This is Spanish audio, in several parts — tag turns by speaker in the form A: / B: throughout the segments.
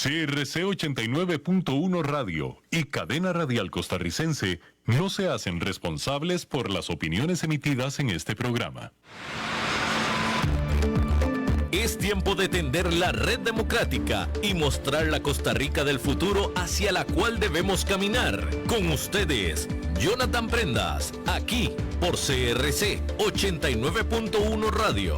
A: CRC 89.1 Radio y Cadena Radial Costarricense no se hacen responsables por las opiniones emitidas en este programa.
B: Es tiempo de tender la red democrática y mostrar la Costa Rica del futuro hacia la cual debemos caminar. Con ustedes, Jonathan Prendas, aquí por CRC 89.1 Radio.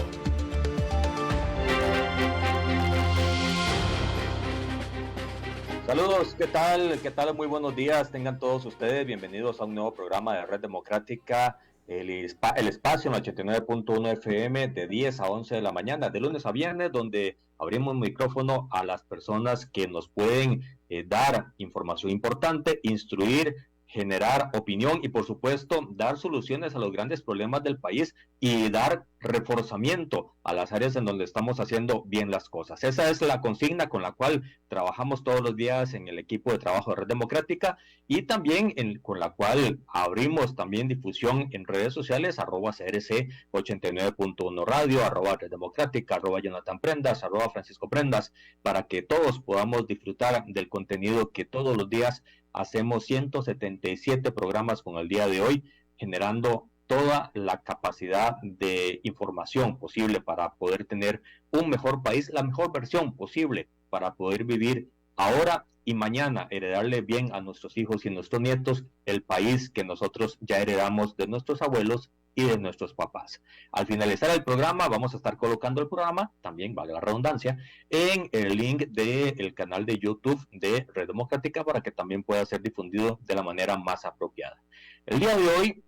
C: Saludos, ¿qué tal? ¿Qué tal? Muy buenos días, tengan todos ustedes bienvenidos a un nuevo programa de Red Democrática, el espacio en 89.1 FM de 10 a 11 de la mañana, de lunes a viernes, donde abrimos micrófono a las personas que nos pueden dar información importante, instruir, generar opinión y por supuesto dar soluciones a los grandes problemas del país y dar reforzamiento a las áreas en donde estamos haciendo bien las cosas. Esa es la consigna con la cual trabajamos todos los días en el equipo de trabajo de Red Democrática y también con la cual abrimos también difusión en redes sociales, @CRC 89.1 Radio, @Red Democrática, @Jonathan Prendas, @Francisco Prendas, para que todos podamos disfrutar del contenido que todos los días hacemos. 177 programas con el día de hoy, generando toda la capacidad de información posible para poder tener un mejor país, la mejor versión posible para poder vivir ahora y mañana, heredarle bien a nuestros hijos y nuestros nietos el país que nosotros ya heredamos de nuestros abuelos y de nuestros papás. Al finalizar el programa, vamos a estar colocando el programa, también vale la redundancia, en el link del canal de YouTube de Red Democrática para que también pueda ser difundido de la manera más apropiada. El día de hoy,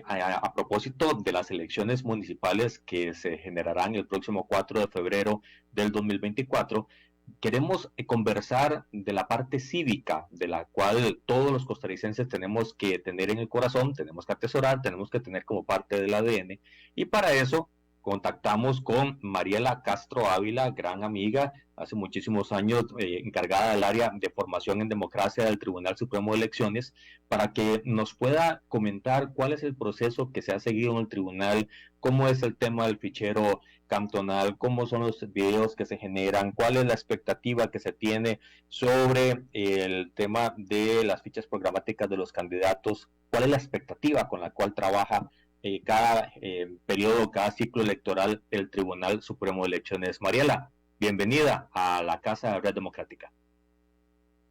C: a propósito de las elecciones municipales que se generarán el próximo 4 de febrero del 2024, queremos conversar de la parte cívica, de la cual todos los costarricenses tenemos que tener en el corazón, tenemos que atesorar, tenemos que tener como parte del ADN, y para eso contactamos con Mariela Castro Ávila, gran amiga, hace muchísimos años encargada del área de formación en democracia del Tribunal Supremo de Elecciones, para que nos pueda comentar cuál es el proceso que se ha seguido en el tribunal, cómo es el tema del fichero cantonal, cómo son los videos que se generan, cuál es la expectativa que se tiene sobre el tema de las fichas programáticas de los candidatos, cuál es la expectativa con la cual trabaja cada periodo, cada ciclo electoral el Tribunal Supremo de Elecciones. Mariela, bienvenida a la Casa de Red Democrática.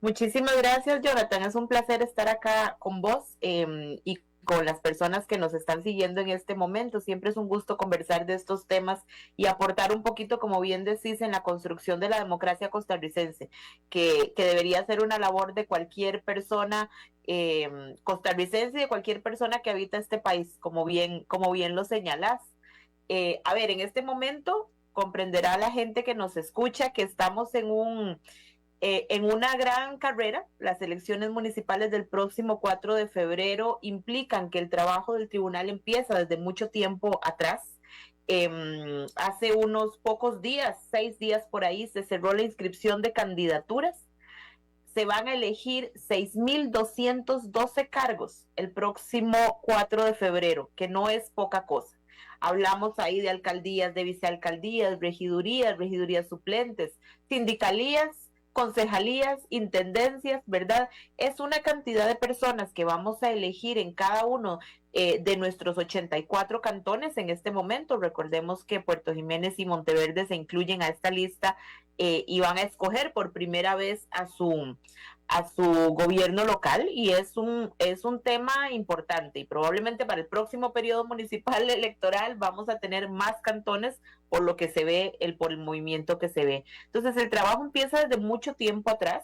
D: Muchísimas gracias, Jonathan. Es un placer estar acá con vos y con las personas que nos están siguiendo en este momento. Siempre es un gusto conversar de estos temas y aportar un poquito, como bien decís, en la construcción de la democracia costarricense, que debería ser una labor de cualquier persona costarricense y de cualquier persona que habita este país, como bien lo señalás. A ver, en este momento comprenderá la gente que nos escucha que estamos en una gran carrera. Las elecciones municipales del próximo 4 de febrero implican que el trabajo del tribunal empieza desde mucho tiempo atrás. Hace unos pocos días, 6 días por ahí, se cerró la inscripción de candidaturas. Se van a elegir 6,212 cargos el próximo 4 de febrero, que no es poca cosa. Hablamos ahí de alcaldías, de vicealcaldías, regidurías suplentes, sindicalías, concejalías, intendencias, ¿verdad? Es una cantidad de personas que vamos a elegir en cada uno de nuestros 84 cantones en este momento. Recordemos que Puerto Jiménez y Monteverde se incluyen a esta lista y van a escoger por primera vez a su gobierno local, y es un tema importante, y probablemente para el próximo periodo municipal electoral vamos a tener más cantones por lo que se ve, por el movimiento que se ve. Entonces el trabajo empieza desde mucho tiempo atrás.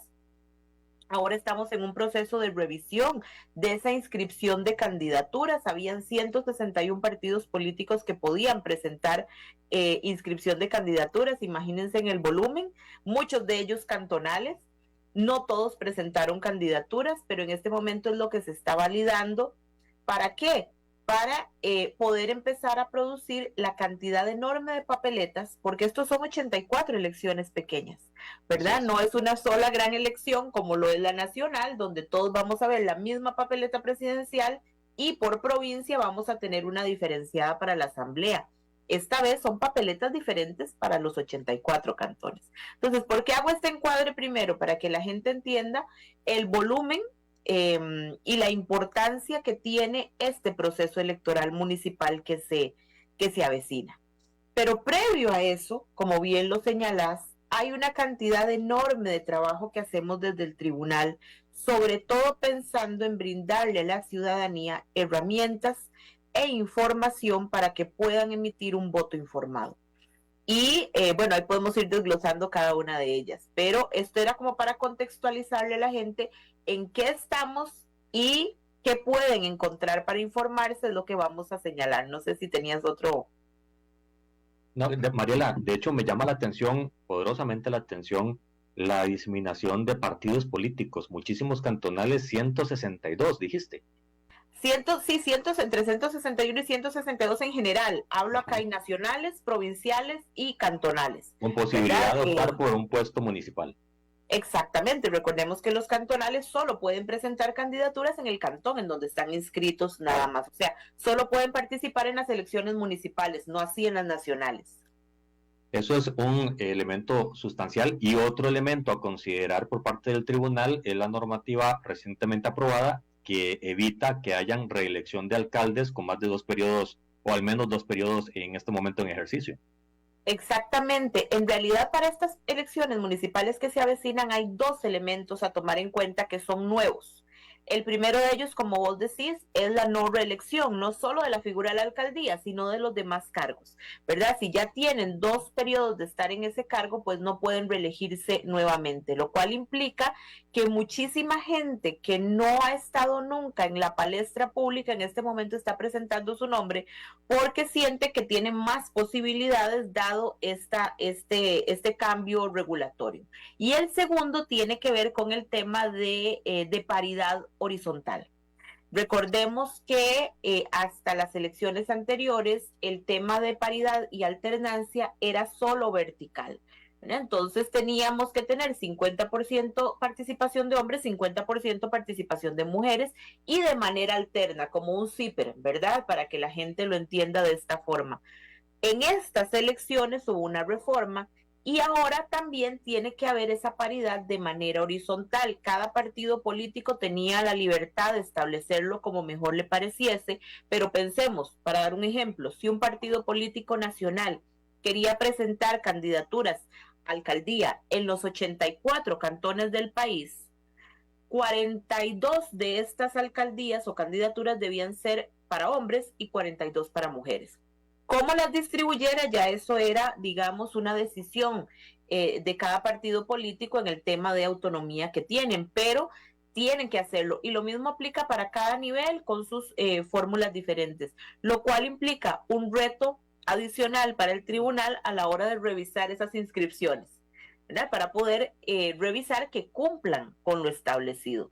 D: Ahora estamos en un proceso de revisión de esa inscripción de candidaturas. Habían 161 partidos políticos que podían presentar inscripción de candidaturas. Imagínense en el volumen, muchos de ellos cantonales. No todos presentaron candidaturas, pero en este momento es lo que se está validando. ¿Para qué? Para poder empezar a producir la cantidad enorme de papeletas, porque estos son 84 elecciones pequeñas, ¿verdad? No es una sola gran elección como lo es la nacional, donde todos vamos a ver la misma papeleta presidencial, y por provincia vamos a tener una diferenciada para la asamblea. esta vez son papeletas diferentes para los 84 cantones. Entonces, ¿por qué hago este encuadre primero? Para que la gente entienda el volumen y la importancia que tiene este proceso electoral municipal que se avecina. Pero previo a eso, como bien lo señalás, hay una cantidad enorme de trabajo que hacemos desde el tribunal, sobre todo pensando en brindarle a la ciudadanía herramientas e información para que puedan emitir un voto informado. Y bueno, ahí podemos ir desglosando cada una de ellas, pero esto era como para contextualizarle a la gente en qué estamos y qué pueden encontrar para informarse, es lo que vamos a señalar. No sé si tenías otro.
C: No, Mariela, de hecho me llama la atención, poderosamente la atención, la diseminación de partidos políticos. Muchísimos cantonales, 162, dijiste.
D: Entre 161 y 162 en general. Hablo acá hay nacionales, provinciales y cantonales.
C: Con posibilidad de optar por un puesto municipal.
D: Exactamente, recordemos que los cantonales solo pueden presentar candidaturas en el cantón en donde están inscritos nada más, o sea, solo pueden participar en las elecciones municipales, no así en las nacionales.
C: Eso es un elemento sustancial, y otro elemento a considerar por parte del tribunal es la normativa recientemente aprobada que evita que hayan reelección de alcaldes con más de 2 periodos, o al menos 2 periodos en este momento en ejercicio.
D: Exactamente. En realidad, para estas elecciones municipales que se avecinan hay 2 elementos a tomar en cuenta que son nuevos. El primero de ellos, como vos decís, es la no reelección, no solo de la figura de la alcaldía, sino de los demás cargos, ¿verdad? Si ya tienen 2 periodos de estar en ese cargo, pues no pueden reelegirse nuevamente, lo cual implica que muchísima gente que no ha estado nunca en la palestra pública en este momento está presentando su nombre porque siente que tiene más posibilidades dado este cambio regulatorio. Y el segundo tiene que ver con el tema de paridad horizontal. Recordemos que hasta las elecciones anteriores el tema de paridad y alternancia era solo vertical. Entonces teníamos que tener 50% participación de hombres, 50% participación de mujeres y de manera alterna, como un zipper, ¿verdad? Para que la gente lo entienda de esta forma. En estas elecciones hubo una reforma y ahora también tiene que haber esa paridad de manera horizontal. Cada partido político tenía la libertad de establecerlo como mejor le pareciese, pero pensemos, para dar un ejemplo, si un partido político nacional quería presentar candidaturas a alcaldía en los 84 cantones del país, 42 de estas alcaldías o candidaturas debían ser para hombres y 42 para mujeres. ¿Cómo las distribuyera? Ya eso era, digamos, una decisión de cada partido político en el tema de autonomía que tienen, pero tienen que hacerlo. Y lo mismo aplica para cada nivel con sus fórmulas diferentes, lo cual implica un reto adicional para el tribunal a la hora de revisar esas inscripciones, ¿verdad? Para poder revisar que cumplan con lo establecido.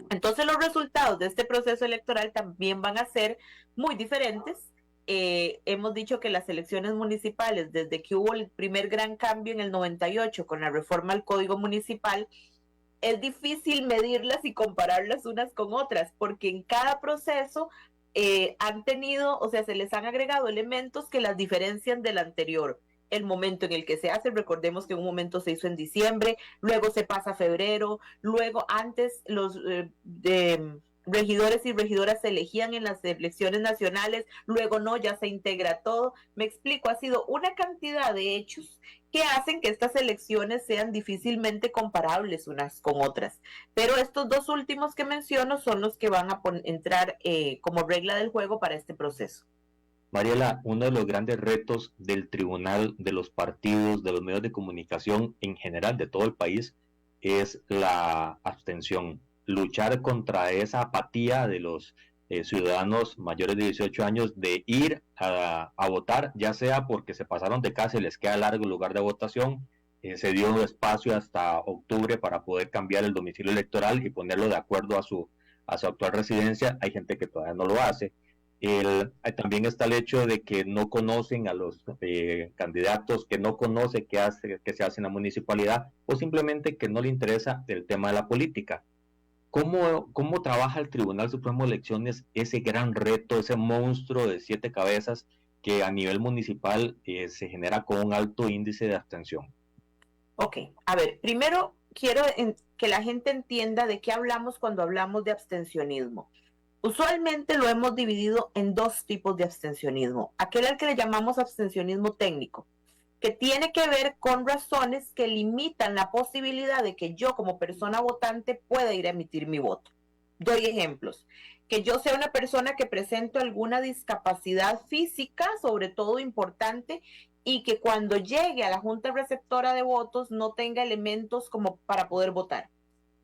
D: Entonces los resultados de este proceso electoral también van a ser muy diferentes. Hemos dicho que las elecciones municipales, desde que hubo el primer gran cambio en el 98 con la reforma al Código Municipal, es difícil medirlas y compararlas unas con otras, porque en cada proceso han tenido, o sea, se les han agregado elementos que las diferencian del anterior. El momento en el que se hace, recordemos que en un momento se hizo en diciembre, luego se pasa a febrero, luego antes los regidores y regidoras se elegían en las elecciones nacionales, luego no, ya se integra todo. Me explico, ha sido una cantidad de hechos que hacen que estas elecciones sean difícilmente comparables unas con otras. Pero estos 2 últimos que menciono son los que van a entrar como regla del juego para este proceso.
C: Mariela, uno de los grandes retos del tribunal, de los partidos, de los medios de comunicación en general de todo el país es la abstención. Luchar contra esa apatía de los ciudadanos mayores de 18 años de ir a votar, ya sea porque se pasaron de casa y les queda largo el lugar de votación, se dio espacio hasta octubre para poder cambiar el domicilio electoral y ponerlo de acuerdo a su actual residencia. Hay gente que todavía no lo hace. También está el hecho de que no conocen a los candidatos, que no conoce qué se hace en la municipalidad, o simplemente que no le interesa el tema de la política. ¿Cómo trabaja el Tribunal Supremo de Elecciones ese gran reto, ese monstruo de 7 cabezas que a nivel municipal se genera con un alto índice de abstención?
D: Ok, a ver, primero quiero que la gente entienda de qué hablamos cuando hablamos de abstencionismo. Usualmente lo hemos dividido en dos tipos de abstencionismo. Aquel al que le llamamos abstencionismo técnico, que tiene que ver con razones que limitan la posibilidad de que yo como persona votante pueda ir a emitir mi voto. Doy ejemplos. Que yo sea una persona que presento alguna discapacidad física, sobre todo importante, y que cuando llegue a la junta receptora de votos no tenga elementos como para poder votar.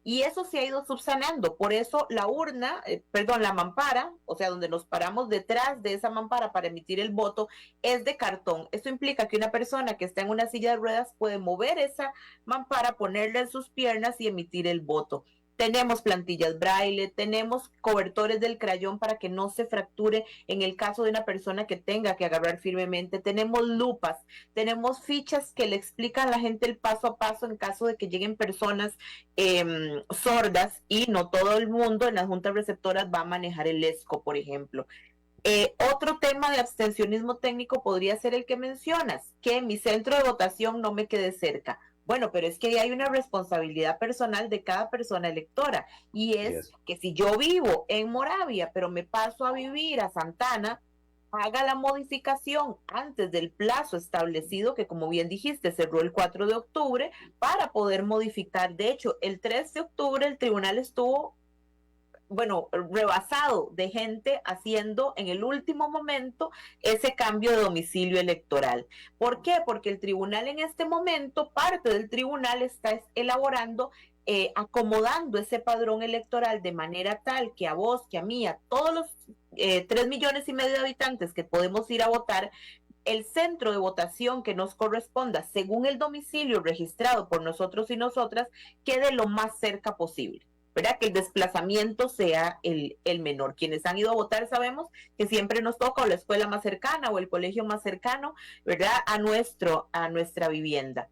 D: Y eso se ha ido subsanando. Por eso la urna, la mampara, o sea, donde nos paramos detrás de esa mampara para emitir el voto, es de cartón. Esto implica que una persona que está en una silla de ruedas puede mover esa mampara, ponerla en sus piernas y emitir el voto. Tenemos plantillas braille, tenemos cobertores del crayón para que no se fracture en el caso de una persona que tenga que agarrar firmemente, tenemos lupas, tenemos fichas que le explican a la gente el paso a paso en caso de que lleguen personas sordas, y no todo el mundo en las juntas receptoras va a manejar el ESCO, por ejemplo. Otro tema de abstencionismo técnico podría ser el que mencionas, que mi centro de votación no me quede cerca. Bueno, pero es que ahí hay una responsabilidad personal de cada persona electora, y es que si yo vivo en Moravia, pero me paso a vivir a Santana, haga la modificación antes del plazo establecido, que como bien dijiste, cerró el 4 de octubre, para poder modificar. De hecho, el 3 de octubre el tribunal estuvo rebasado de gente haciendo en el último momento ese cambio de domicilio electoral. ¿Por qué? Porque el tribunal en este momento, parte del tribunal está elaborando, acomodando ese padrón electoral de manera tal que a vos, que a mí, a todos los 3,5 millones de habitantes que podemos ir a votar, el centro de votación que nos corresponda según el domicilio registrado por nosotros y nosotras quede lo más cerca posible, ¿verdad? Que el desplazamiento sea el menor. Quienes han ido a votar sabemos que siempre nos toca o la escuela más cercana o el colegio más cercano, ¿verdad? A nuestra vivienda.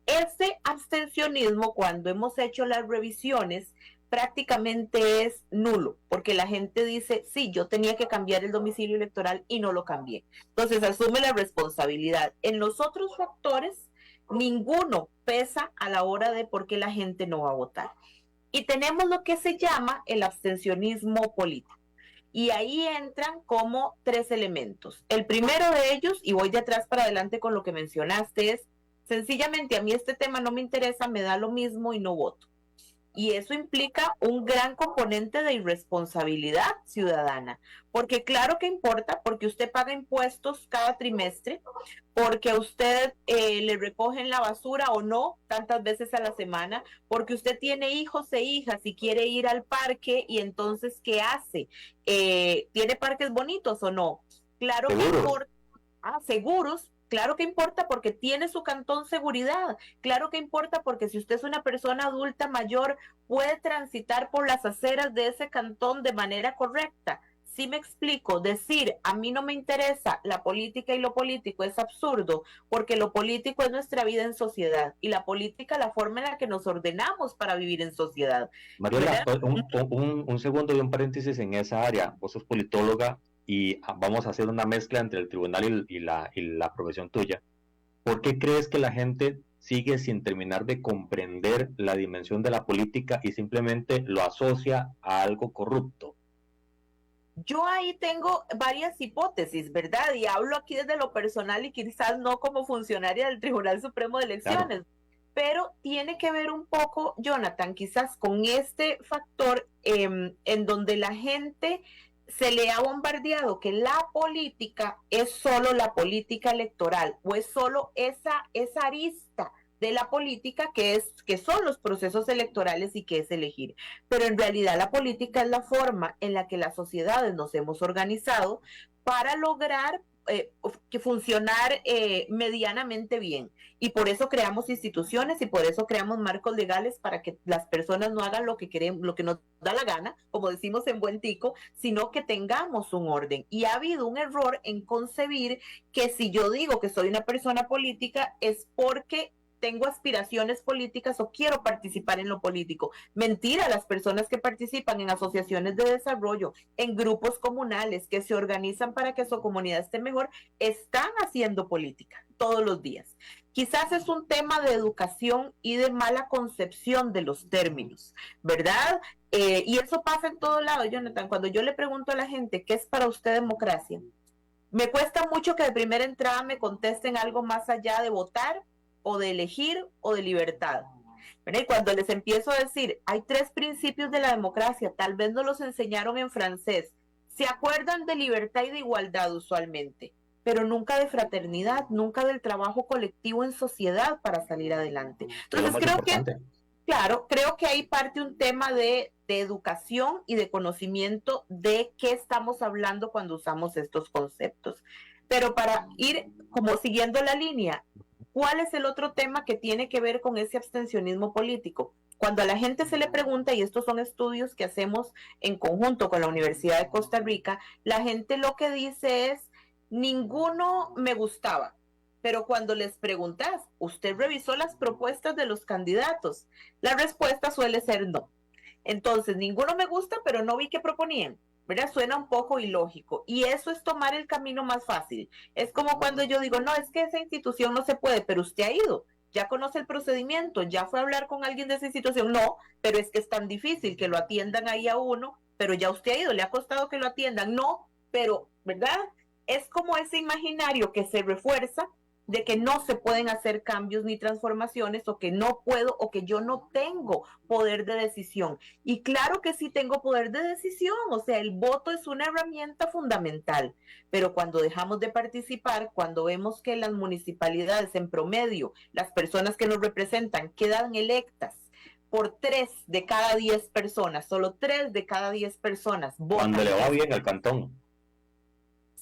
D: Ese abstencionismo, cuando hemos hecho las revisiones, prácticamente es nulo, porque la gente dice, sí, yo tenía que cambiar el domicilio electoral y no lo cambié. Entonces asume la responsabilidad. En los otros factores, ninguno pesa a la hora de por qué la gente no va a votar. Y tenemos lo que se llama el abstencionismo político. Y ahí entran como 3 elementos. El primero de ellos, y voy de atrás para adelante con lo que mencionaste, es sencillamente a mí este tema no me interesa, me da lo mismo y no voto. Y eso implica un gran componente de irresponsabilidad ciudadana, porque claro que importa, porque usted paga impuestos cada trimestre, porque a usted le recogen la basura o no tantas veces a la semana, porque usted tiene hijos e hijas y quiere ir al parque, y entonces, ¿qué hace? ¿Tiene parques bonitos o no? Claro que importa. Seguros. Claro que importa porque tiene su cantón seguridad. Claro que importa porque si usted es una persona adulta mayor, puede transitar por las aceras de ese cantón de manera correcta. Sí me explico, decir a mí no me interesa la política y lo político es absurdo, porque lo político es nuestra vida en sociedad y la política la forma en la que nos ordenamos para vivir en sociedad.
C: Mariela, un segundo y un paréntesis en esa área. Vos sos politóloga y vamos a hacer una mezcla entre el tribunal y la profesión tuya. ¿Por qué crees que la gente sigue sin terminar de comprender la dimensión de la política y simplemente lo asocia a algo corrupto?
D: Yo ahí tengo varias hipótesis, ¿verdad? Y hablo aquí desde lo personal y quizás no como funcionaria del Tribunal Supremo de Elecciones. Claro. Pero tiene que ver un poco, Jonathan, quizás con este factor en donde la gente se le ha bombardeado que la política es solo la política electoral o es solo esa arista de la política que son los procesos electorales y que es elegir. Pero en realidad la política es la forma en la que las sociedades nos hemos organizado para lograr que funcionar medianamente bien. Y por eso creamos instituciones y por eso creamos marcos legales para que las personas no hagan lo que queremos, lo que nos da la gana, como decimos en buen tico, sino que tengamos un orden. Y ha habido un error en concebir que si yo digo que soy una persona política es porque tengo aspiraciones políticas o quiero participar en lo político. Mentira, las personas que participan en asociaciones de desarrollo, en grupos comunales que se organizan para que su comunidad esté mejor, están haciendo política todos los días. Quizás es un tema de educación y de mala concepción de los términos, ¿verdad? Y eso pasa en todo lado, Jonathan. Cuando yo le pregunto a la gente, ¿qué es para usted democracia? Me cuesta mucho que de primera entrada me contesten algo más allá de votar o de elegir o de libertad. ¿Verdad? Y cuando les empiezo a decir, hay 3 principios de la democracia, tal vez no los enseñaron en francés, se acuerdan de libertad y de igualdad usualmente, pero nunca de fraternidad, nunca del trabajo colectivo en sociedad para salir adelante. Entonces creo que ahí parte un tema de educación y de conocimiento de qué estamos hablando cuando usamos estos conceptos. Pero para ir como siguiendo la línea, ¿cuál es el otro tema que tiene que ver con ese abstencionismo político? Cuando a la gente se le pregunta, y estos son estudios que hacemos en conjunto con la Universidad de Costa Rica, la gente lo que dice es, ninguno me gustaba. Pero cuando les preguntas, ¿usted revisó las propuestas de los candidatos? La respuesta suele ser no. Entonces, ninguno me gusta, pero no vi qué proponían. ¿Verdad? Suena un poco ilógico. Y eso es tomar el camino más fácil. Es como cuando yo digo, no, es que esa institución no se puede, pero usted ha ido. Ya conoce el procedimiento, ya fue a hablar con alguien de esa institución. No, pero es que es tan difícil que lo atiendan ahí a uno, pero ya usted ha ido, le ha costado que lo atiendan. No, pero, ¿verdad? Es como ese imaginario que se refuerza de que no se pueden hacer cambios ni transformaciones o que no puedo o que yo no tengo poder de decisión. Y claro que sí tengo poder de decisión, o sea, el voto es una herramienta fundamental, pero cuando dejamos de participar, cuando vemos que las municipalidades en promedio, las personas que nos representan quedan electas por 3 de cada 10 personas, solo 3 de cada 10 personas votan.
C: Cuando le va bien al cantón.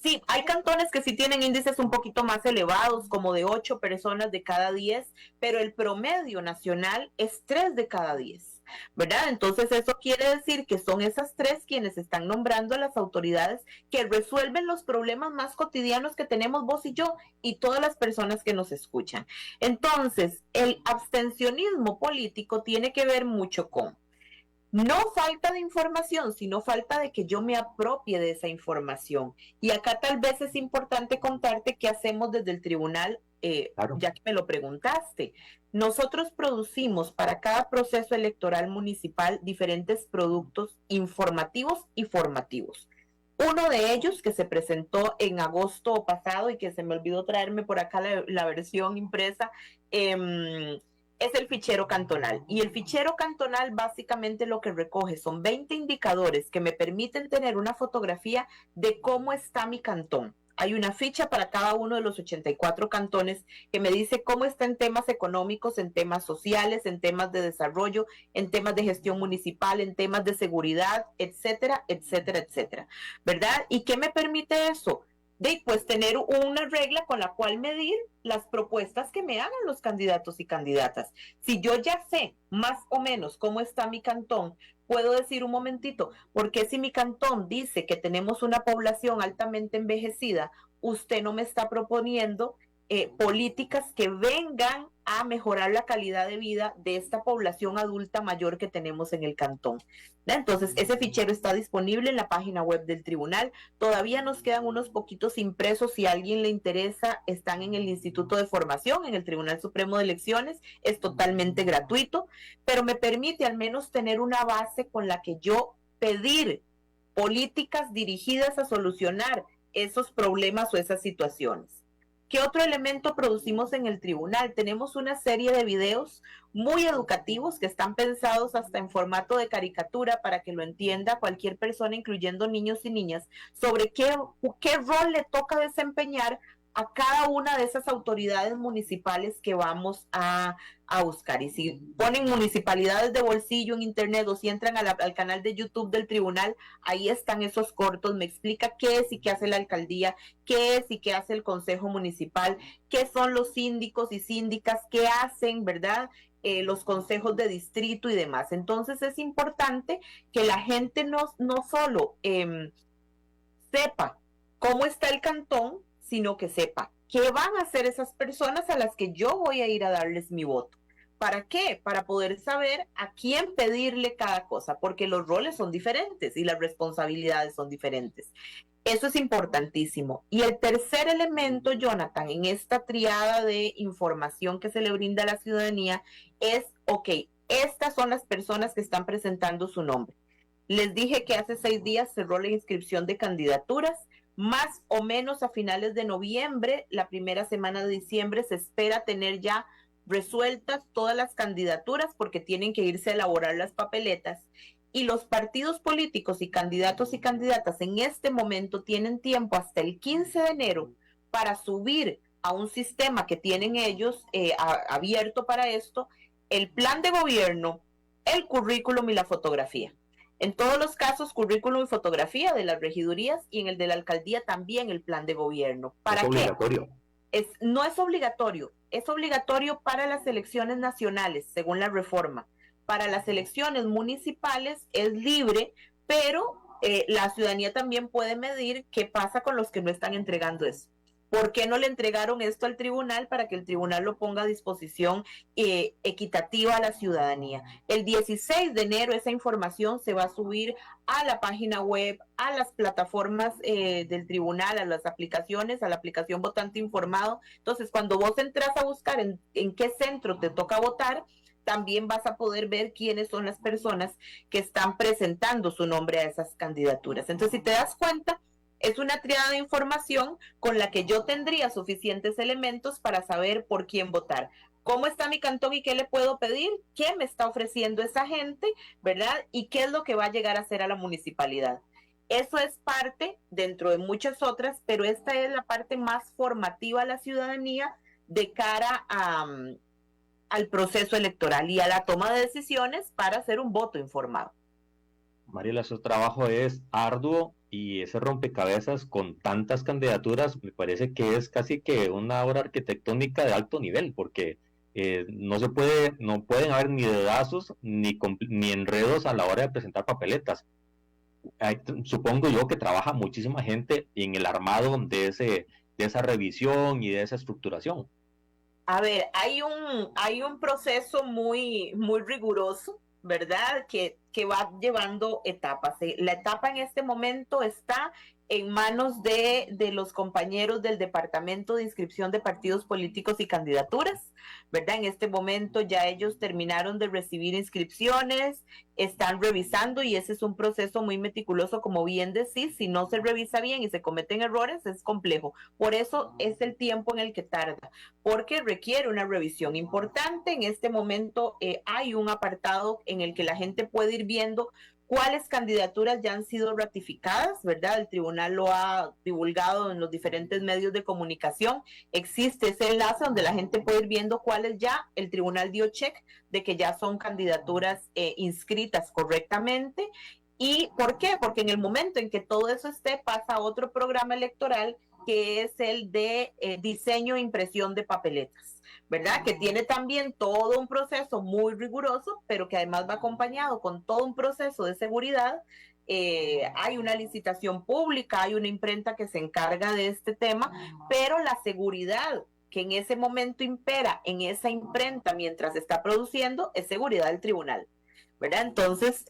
D: Sí, hay cantones que sí tienen índices un poquito más elevados, como de 8 personas de cada 10, pero el promedio nacional es 3 de cada 10, ¿verdad? Entonces eso quiere decir que son esas 3 quienes están nombrando a las autoridades que resuelven los problemas más cotidianos que tenemos vos y yo y todas las personas que nos escuchan. Entonces, el abstencionismo político tiene que ver mucho con no falta de información, sino falta de que yo me apropie de esa información. Y acá tal vez es importante contarte qué hacemos desde el tribunal, claro. Ya que me lo preguntaste. Nosotros producimos para cada proceso electoral municipal diferentes productos informativos y formativos. Uno de ellos que se presentó en agosto pasado y que se me olvidó traerme por acá la versión impresa, es el fichero cantonal. Y el fichero cantonal básicamente lo que recoge son 20 indicadores que me permiten tener una fotografía de cómo está mi cantón. Hay una ficha para cada uno de los 84 cantones que me dice cómo está en temas económicos, en temas sociales, en temas de desarrollo, en temas de gestión municipal, en temas de seguridad, etcétera, etcétera, etcétera. ¿Verdad? ¿Y qué me permite eso? De pues tener una regla con la cual medir las propuestas que me hagan los candidatos y candidatas. Si yo ya sé más o menos cómo está mi cantón, puedo decir un momentito, porque si mi cantón dice que tenemos una población altamente envejecida, usted no me está proponiendo políticas que vengan a mejorar la calidad de vida de esta población adulta mayor que tenemos en el cantón. Entonces, ese fichero está disponible en la página web del tribunal. Todavía nos quedan unos poquitos impresos. Si a alguien le interesa, están en el Instituto de Formación, en el Tribunal Supremo de Elecciones. Es totalmente gratuito, pero me permite al menos tener una base con la que yo pedir políticas dirigidas a solucionar esos problemas o esas situaciones. ¿Qué otro elemento producimos en el tribunal? Tenemos una serie de videos muy educativos que están pensados hasta en formato de caricatura para que lo entienda cualquier persona, incluyendo niños y niñas, sobre qué rol le toca desempeñar a cada una de esas autoridades municipales que vamos a buscar. Y si ponen municipalidades de bolsillo en internet o si entran al canal de YouTube del tribunal, ahí están esos cortos, me explica qué es y qué hace la alcaldía, qué es y qué hace el consejo municipal, qué son los síndicos y síndicas, qué hacen, ¿verdad? Los consejos de distrito y demás. Entonces es importante que la gente no solo sepa cómo está el cantón, sino que sepa ¿qué van a hacer esas personas a las que yo voy a ir a darles mi voto? ¿Para qué? Para poder saber a quién pedirle cada cosa, porque los roles son diferentes y las responsabilidades son diferentes. Eso es importantísimo. Y el tercer elemento, Jonathan, en esta triada de información que se le brinda a la ciudadanía es, ok, estas son las personas que están presentando su nombre. Les dije que hace 6 días cerró la inscripción de candidaturas, más o menos a finales de noviembre, la primera semana de diciembre, se espera tener ya resueltas todas las candidaturas porque tienen que irse a elaborar las papeletas. Y los partidos políticos y candidatos y candidatas en este momento tienen tiempo hasta el 15 de enero para subir a un sistema que tienen ellos abierto para esto, el plan de gobierno, el currículum y la fotografía. En todos los casos, currículum y fotografía de las regidurías, y en el de la alcaldía también el plan de gobierno. ¿Para qué?
C: ¿Es obligatorio?
D: No es obligatorio, es obligatorio para las elecciones nacionales, según la reforma. Para las elecciones municipales es libre, pero la ciudadanía también puede medir qué pasa con los que no están entregando eso. ¿Por qué no le entregaron esto al tribunal para que el tribunal lo ponga a disposición equitativa a la ciudadanía? El 16 de enero esa información se va a subir a la página web, a las plataformas del tribunal, a las aplicaciones, a la aplicación Votante Informado. Entonces, cuando vos entras a buscar en qué centro te toca votar, también vas a poder ver quiénes son las personas que están presentando su nombre a esas candidaturas. Entonces, si te das cuenta, es una triada de información con la que yo tendría suficientes elementos para saber por quién votar. ¿Cómo está mi cantón y qué le puedo pedir? ¿Qué me está ofreciendo esa gente? ¿Verdad? ¿Y qué es lo que va a llegar a hacer a la municipalidad? Eso es parte, dentro de muchas otras, pero esta es la parte más formativa a la ciudadanía de cara al proceso electoral y a la toma de decisiones para hacer un voto informado.
C: Mariela, su trabajo es arduo y ese rompecabezas con tantas candidaturas me parece que es casi que una obra arquitectónica de alto nivel, porque no pueden haber ni dedazos ni enredos a la hora de presentar papeletas. Supongo yo que trabaja muchísima gente en el armado de esa revisión y de esa estructuración.
D: A ver, hay un proceso muy, muy riguroso, ¿verdad? Que va llevando etapas. La etapa en este momento está en manos de los compañeros del Departamento de Inscripción de Partidos Políticos y Candidaturas, ¿verdad? En este momento ya ellos terminaron de recibir inscripciones, están revisando y ese es un proceso muy meticuloso, como bien decís, si no se revisa bien y se cometen errores es complejo. Por eso es el tiempo en el que tarda, porque requiere una revisión importante. En este momento hay un apartado en el que la gente puede ir viendo cuáles candidaturas ya han sido ratificadas, ¿verdad? El tribunal lo ha divulgado en los diferentes medios de comunicación. Existe ese enlace donde la gente puede ir viendo cuáles ya el tribunal dio check de que ya son candidaturas inscritas correctamente. ¿Y por qué? Porque en el momento en que todo eso esté, pasa a otro programa electoral que es el de diseño e impresión de papeletas, ¿verdad? Que tiene también todo un proceso muy riguroso, pero que además va acompañado con todo un proceso de seguridad. Hay una licitación pública, hay una imprenta que se encarga de este tema, pero la seguridad que en ese momento impera en esa imprenta mientras se está produciendo es seguridad del tribunal, ¿verdad? Entonces,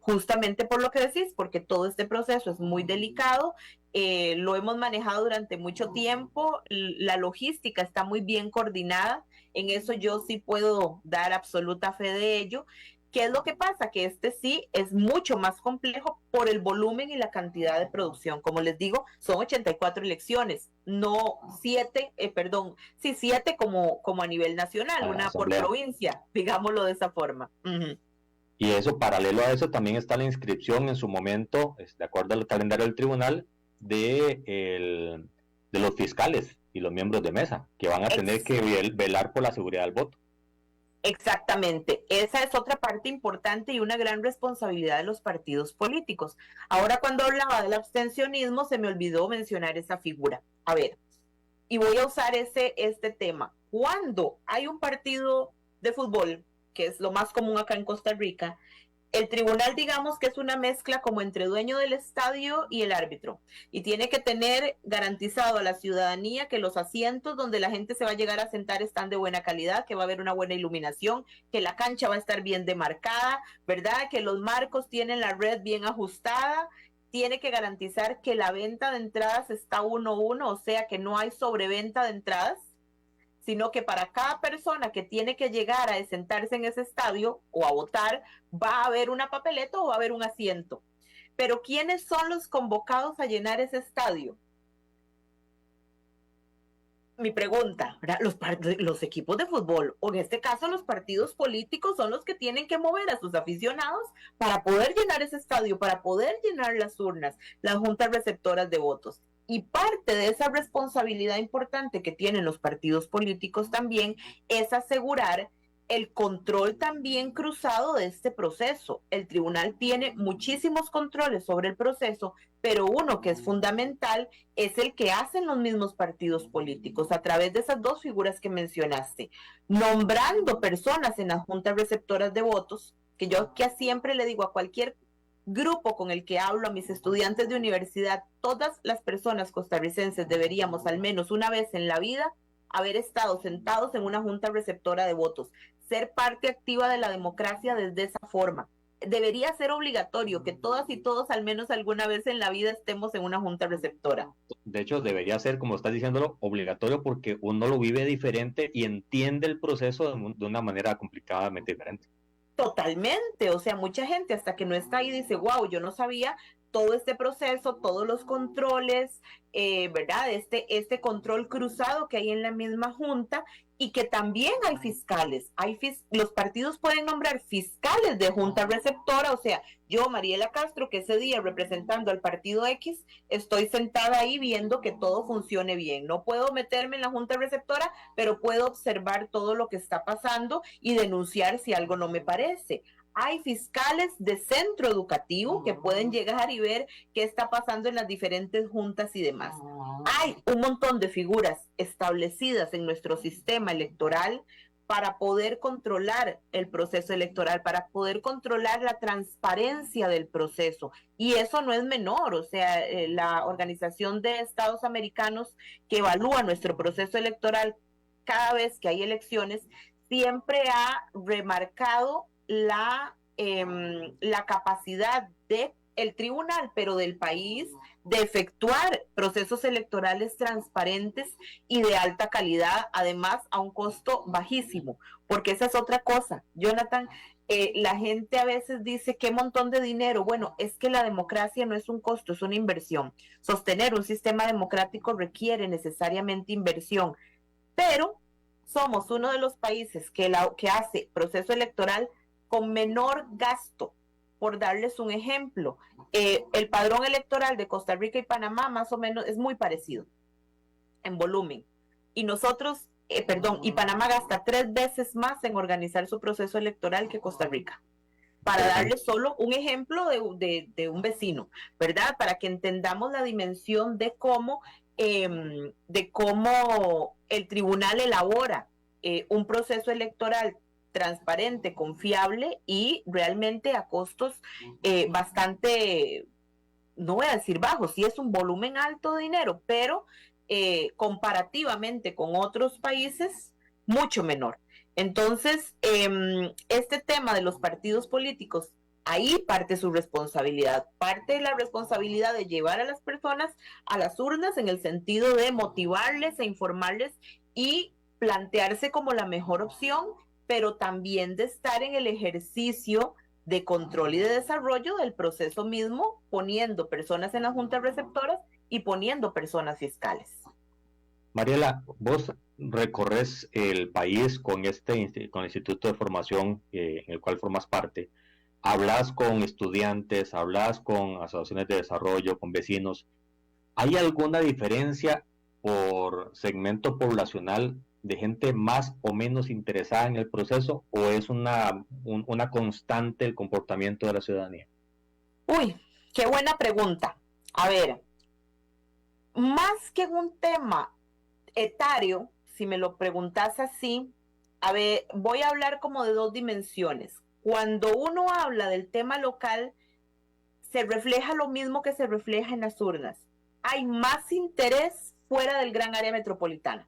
D: justamente por lo que decís, porque todo este proceso es muy delicado, lo hemos manejado durante mucho tiempo, la logística está muy bien coordinada, en eso yo sí puedo dar absoluta fe de ello. ¿Qué es lo que pasa? Que este sí es mucho más complejo por el volumen y la cantidad de producción. Como les digo, son 84 elecciones, no 7 como a nivel nacional, una por provincia, digámoslo de esa forma. Uh-huh.
C: Y eso, paralelo a eso, también está la inscripción en su momento, de acuerdo al calendario del tribunal, de los fiscales y los miembros de mesa, que van a tener que velar por la seguridad del voto.
D: Exactamente, esa es otra parte importante y una gran responsabilidad de los partidos políticos. Ahora, cuando hablaba del abstencionismo, se me olvidó mencionar esa figura. A ver, y voy a usar este tema. Cuando hay un partido de fútbol, que es lo más común acá en Costa Rica, el tribunal, digamos que es una mezcla como entre dueño del estadio y el árbitro, y tiene que tener garantizado a la ciudadanía que los asientos donde la gente se va a llegar a sentar están de buena calidad, que va a haber una buena iluminación, que la cancha va a estar bien demarcada, ¿verdad? Que los marcos tienen la red bien ajustada. Tiene que garantizar que la venta de entradas está 1-1, o sea que no hay sobreventa de entradas, sino que para cada persona que tiene que llegar a sentarse en ese estadio o a votar, va a haber una papeleta o va a haber un asiento. Pero ¿quiénes son los convocados a llenar ese estadio? Mi pregunta, los equipos de fútbol, o en este caso los partidos políticos, son los que tienen que mover a sus aficionados para poder llenar ese estadio, para poder llenar las urnas, las juntas receptoras de votos. Y parte de esa responsabilidad importante que tienen los partidos políticos también es asegurar el control también cruzado de este proceso. El tribunal tiene muchísimos controles sobre el proceso, pero uno que es fundamental es el que hacen los mismos partidos políticos a través de esas dos figuras que mencionaste, nombrando personas en las juntas receptoras de votos, que yo que siempre le digo a cualquier grupo con el que hablo, a mis estudiantes de universidad, todas las personas costarricenses deberíamos al menos una vez en la vida haber estado sentados en una junta receptora de votos, ser parte activa de la democracia desde esa forma. Debería ser obligatorio que todas y todos al menos alguna vez en la vida estemos en una junta receptora.
C: De hecho, debería ser, como estás diciéndolo, obligatorio porque uno lo vive diferente y entiende el proceso de una manera complicadamente diferente.
D: Totalmente, o sea, mucha gente hasta que no está ahí dice, wow, yo no sabía todo este proceso, todos los controles, ¿verdad? Este control cruzado que hay en la misma junta y que también hay fiscales. Los partidos pueden nombrar fiscales de junta receptora, o sea, yo, Mariela Castro, que ese día representando al partido X, estoy sentada ahí viendo que todo funcione bien. No puedo meterme en la junta receptora, pero puedo observar todo lo que está pasando y denunciar si algo no me parece. Hay fiscales de centro educativo que pueden llegar y ver qué está pasando en las diferentes juntas y demás. Hay un montón de figuras establecidas en nuestro sistema electoral para poder controlar el proceso electoral, para poder controlar la transparencia del proceso. Y eso no es menor, o sea, la Organización de Estados Americanos que evalúa nuestro proceso electoral cada vez que hay elecciones, siempre ha remarcado la capacidad del tribunal, pero del país, de efectuar procesos electorales transparentes y de alta calidad, además a un costo bajísimo, porque esa es otra cosa, Jonathan. La gente a veces dice qué montón de dinero. Bueno, es que la democracia no es un costo, es una inversión. Sostener un sistema democrático requiere necesariamente inversión, pero somos uno de los países que hace proceso electoral con menor gasto. Por darles un ejemplo, el padrón electoral de Costa Rica y Panamá más o menos es muy parecido en volumen. Y nosotros, y Panamá gasta 3 veces más en organizar su proceso electoral que Costa Rica. Para darles solo un ejemplo de un vecino, ¿verdad? Para que entendamos la dimensión de cómo el tribunal elabora un proceso electoral transparente, confiable y realmente a costos bastante, no voy a decir bajos, sí es un volumen alto de dinero, pero comparativamente con otros países, mucho menor. Entonces, este tema de los partidos políticos, ahí parte su responsabilidad, parte de la responsabilidad de llevar a las personas a las urnas en el sentido de motivarles e informarles y plantearse como la mejor opción, pero también de estar en el ejercicio de control y de desarrollo del proceso mismo, poniendo personas en las juntas receptoras y poniendo personas fiscales.
C: Mariela, vos recorres el país con el Instituto de Formación en el cual formas parte. Hablas con estudiantes, hablas con asociaciones de desarrollo, con vecinos. ¿Hay alguna diferencia por segmento poblacional de gente más o menos interesada en el proceso, o es una constante el comportamiento de la ciudadanía?
D: Uy, qué buena pregunta. A ver, más que un tema etario, si me lo preguntas así, a ver, voy a hablar como de dos dimensiones. cuando uno habla del tema local, se refleja lo mismo que se refleja en las urnas. Hay más interés fuera del gran área metropolitana.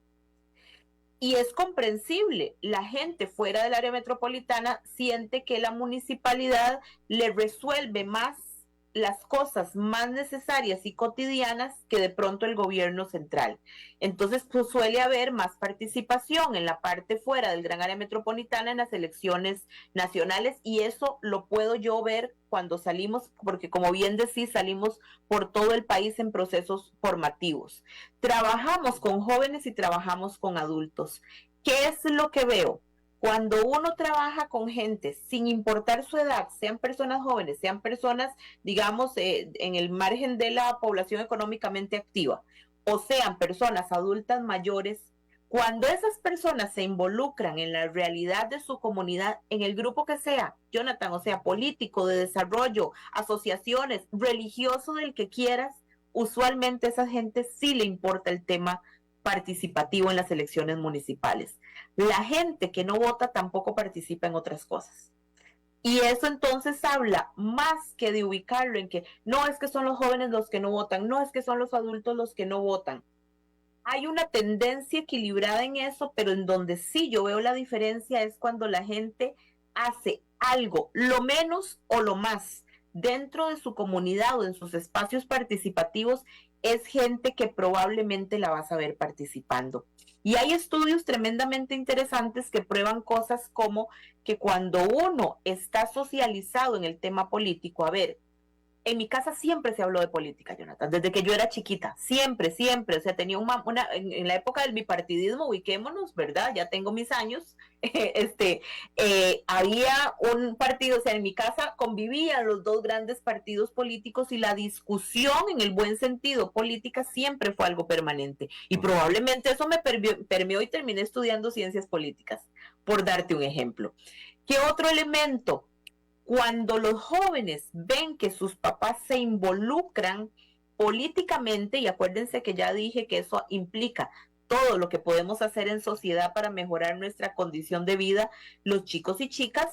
D: Y es comprensible, la gente fuera del área metropolitana siente que la municipalidad le resuelve más las cosas más necesarias y cotidianas que de pronto el gobierno central. Entonces, pues suele haber más participación en la parte fuera del gran área metropolitana en las elecciones nacionales, y eso lo puedo yo ver cuando salimos, porque como bien decís, salimos por todo el país en procesos formativos. Trabajamos con jóvenes y trabajamos con adultos. ¿Qué es lo que veo? Cuando uno trabaja con gente, sin importar su edad, sean personas jóvenes, sean personas, digamos, en el margen de la población económicamente activa, o sean personas adultas mayores, cuando esas personas se involucran en la realidad de su comunidad, en el grupo que sea, Jonathan, o sea, político, de desarrollo, asociaciones, religioso, del que quieras, usualmente a esa gente sí le importa el tema participativo en las elecciones municipales. La gente que no vota tampoco participa en otras cosas. Y eso entonces habla más que de ubicarlo en que no es que son los jóvenes los que no votan, no es que son los adultos los que no votan. Hay una tendencia equilibrada en eso, pero en donde sí yo veo la diferencia es cuando la gente hace algo, lo menos o lo más, dentro de su comunidad o en sus espacios participativos, es gente que probablemente la vas a ver participando. Y hay estudios tremendamente interesantes que prueban cosas como que cuando uno está socializado en el tema político, a ver, en mi casa siempre se habló de política, Jonathan, desde que yo era chiquita, siempre, siempre, o sea, tenía en la época del bipartidismo, ubiquémonos, ¿verdad? Ya tengo mis años, había un partido, o sea, en mi casa convivían los dos grandes partidos políticos y la discusión en el buen sentido política siempre fue algo permanente, y probablemente eso me permeó y terminé estudiando ciencias políticas, por darte un ejemplo. ¿Qué otro elemento? Cuando los jóvenes ven que sus papás se involucran políticamente, y acuérdense que ya dije que eso implica todo lo que podemos hacer en sociedad para mejorar nuestra condición de vida, los chicos y chicas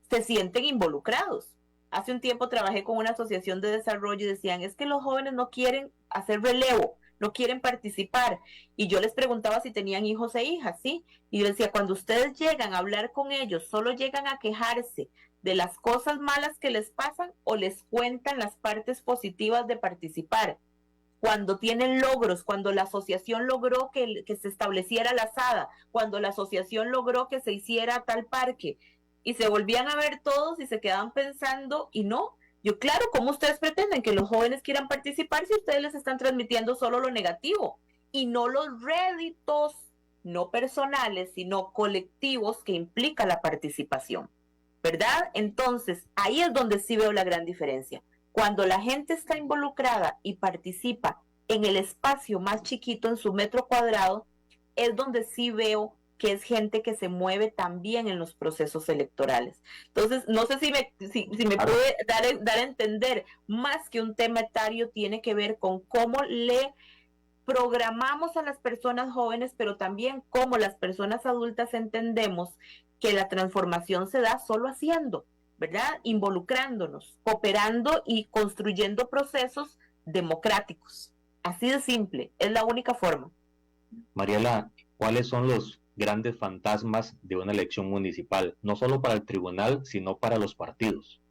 D: se sienten involucrados. Hace un tiempo trabajé con una asociación de desarrollo y decían, es que los jóvenes no quieren hacer relevo, no quieren participar. Y yo les preguntaba si tenían hijos e hijas, ¿sí? Y yo decía, cuando ustedes llegan a hablar con ellos, solo llegan a quejarse de las cosas malas que les pasan o les cuentan las partes positivas de participar. Cuando tienen logros, cuando la asociación logró que se estableciera la asada, cuando la asociación logró que se hiciera tal parque, y se volvían a ver todos y se quedaban pensando, y no, yo claro, ¿cómo ustedes pretenden que los jóvenes quieran participar si ustedes les están transmitiendo solo lo negativo y no los réditos, no personales, sino colectivos que implica la participación? ¿Verdad? Entonces, ahí es donde sí veo la gran diferencia. Cuando la gente está involucrada y participa en el espacio más chiquito, en su metro cuadrado, es donde sí veo que es gente que se mueve también en los procesos electorales. Entonces, no sé si me puede dar a entender, más que un tema etario, tiene que ver con cómo le programamos a las personas jóvenes, pero también cómo las personas adultas entendemos que la transformación se da solo haciendo, ¿verdad? Involucrándonos, cooperando y construyendo procesos democráticos. Así de simple, es la única forma.
C: Mariela, ¿cuáles son los grandes fantasmas de una elección municipal? No solo para el tribunal, sino para los partidos.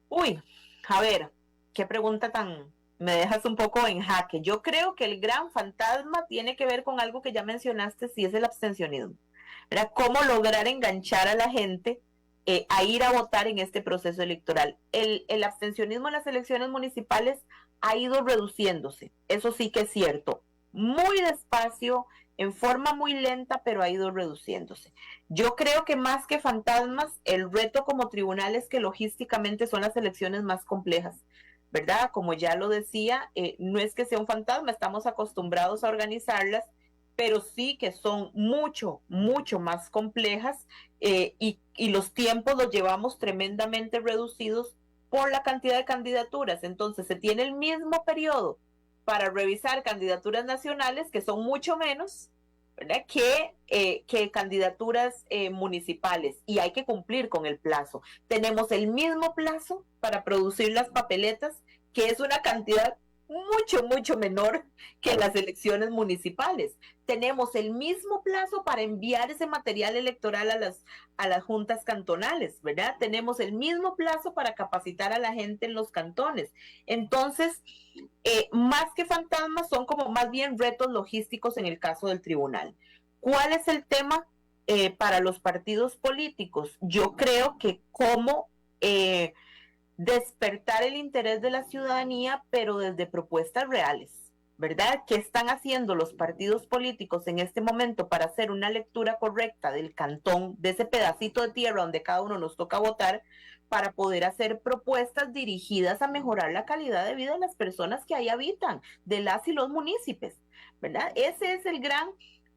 D: Uy, a ver, qué pregunta tan... Me dejas un poco en jaque. Yo creo que el gran fantasma tiene que ver con algo que ya mencionaste, si es el abstencionismo. Era cómo lograr enganchar a la gente a ir a votar en este proceso electoral. El abstencionismo en las elecciones municipales ha ido reduciéndose, eso sí que es cierto, muy despacio, en forma muy lenta, pero ha ido reduciéndose. Yo creo que más que fantasmas, el reto como tribunal es que logísticamente son las elecciones más complejas, ¿verdad? Como ya lo decía, no es que sea un fantasma, estamos acostumbrados a organizarlas, pero sí que son mucho, mucho más complejas y los tiempos los llevamos tremendamente reducidos por la cantidad de candidaturas. Entonces se tiene el mismo periodo para revisar candidaturas nacionales, que son mucho menos, ¿verdad? Que candidaturas municipales, y hay que cumplir con el plazo. Tenemos el mismo plazo para producir las papeletas, que es una cantidad mucho menor que las elecciones municipales. Tenemos el mismo plazo para enviar ese material electoral a las juntas cantonales, ¿verdad? Tenemos el mismo plazo para capacitar a la gente en los cantones. Entonces, más que fantasmas, son como más bien retos logísticos en el caso del tribunal. ¿Cuál es el tema para los partidos políticos? Yo creo que cómo despertar el interés de la ciudadanía, pero desde propuestas reales, ¿verdad? ¿Qué están haciendo los partidos políticos en este momento para hacer una lectura correcta del cantón, de ese pedacito de tierra donde cada uno nos toca votar, para poder hacer propuestas dirigidas a mejorar la calidad de vida de las personas que ahí habitan, de las y los municipios, ¿verdad? Ese es el gran,